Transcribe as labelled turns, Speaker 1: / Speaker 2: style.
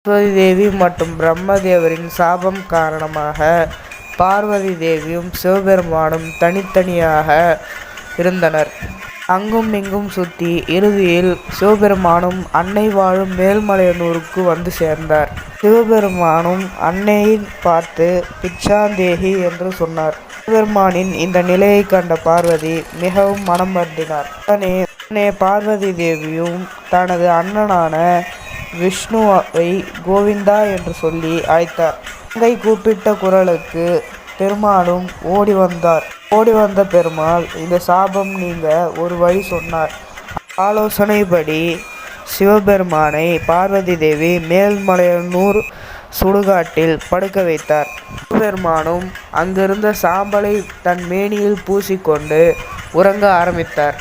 Speaker 1: பார்வதி தேவி மற்றும் பிரம்மதேவரின் சாபம் காரணமாக பார்வதி தேவியும் சிவபெருமானும் தனித்தனியாக இருந்தனர். அங்கும் இங்கும் சுற்றி இறுதியில் சிவபெருமானும் அன்னை வாழும் மேல்மலையனூருக்கு வந்து சேர்ந்தார். சிவபெருமானும் அன்னையை பார்த்து பிச்சாந்தேகி என்று சொன்னார். சிவபெருமானின் இந்த நிலையை கண்ட பார்வதி மிகவும் மனம் வருந்தினார். உடனே பார்வதி தேவியும் தனது அண்ணனான விஷ்ணுவை கோவிந்தா என்று சொல்லி அழைத்தார். தங்கை கூப்பிட்ட குரலுக்கு பெருமாளும் ஓடி வந்தார். ஓடி வந்த பெருமாள் இந்த சாபம் நீங்க ஒரு வழி சொன்னார். ஆலோசனைப்படி சிவபெருமானை பார்வதி தேவி மேல்மலையனூர் சுடுகாட்டில் படுக்க வைத்தார். சிவபெருமானும் அங்கிருந்த சாம்பலை தன் மேனியில் பூசிக்கொண்டு உறங்க ஆரம்பித்தார்.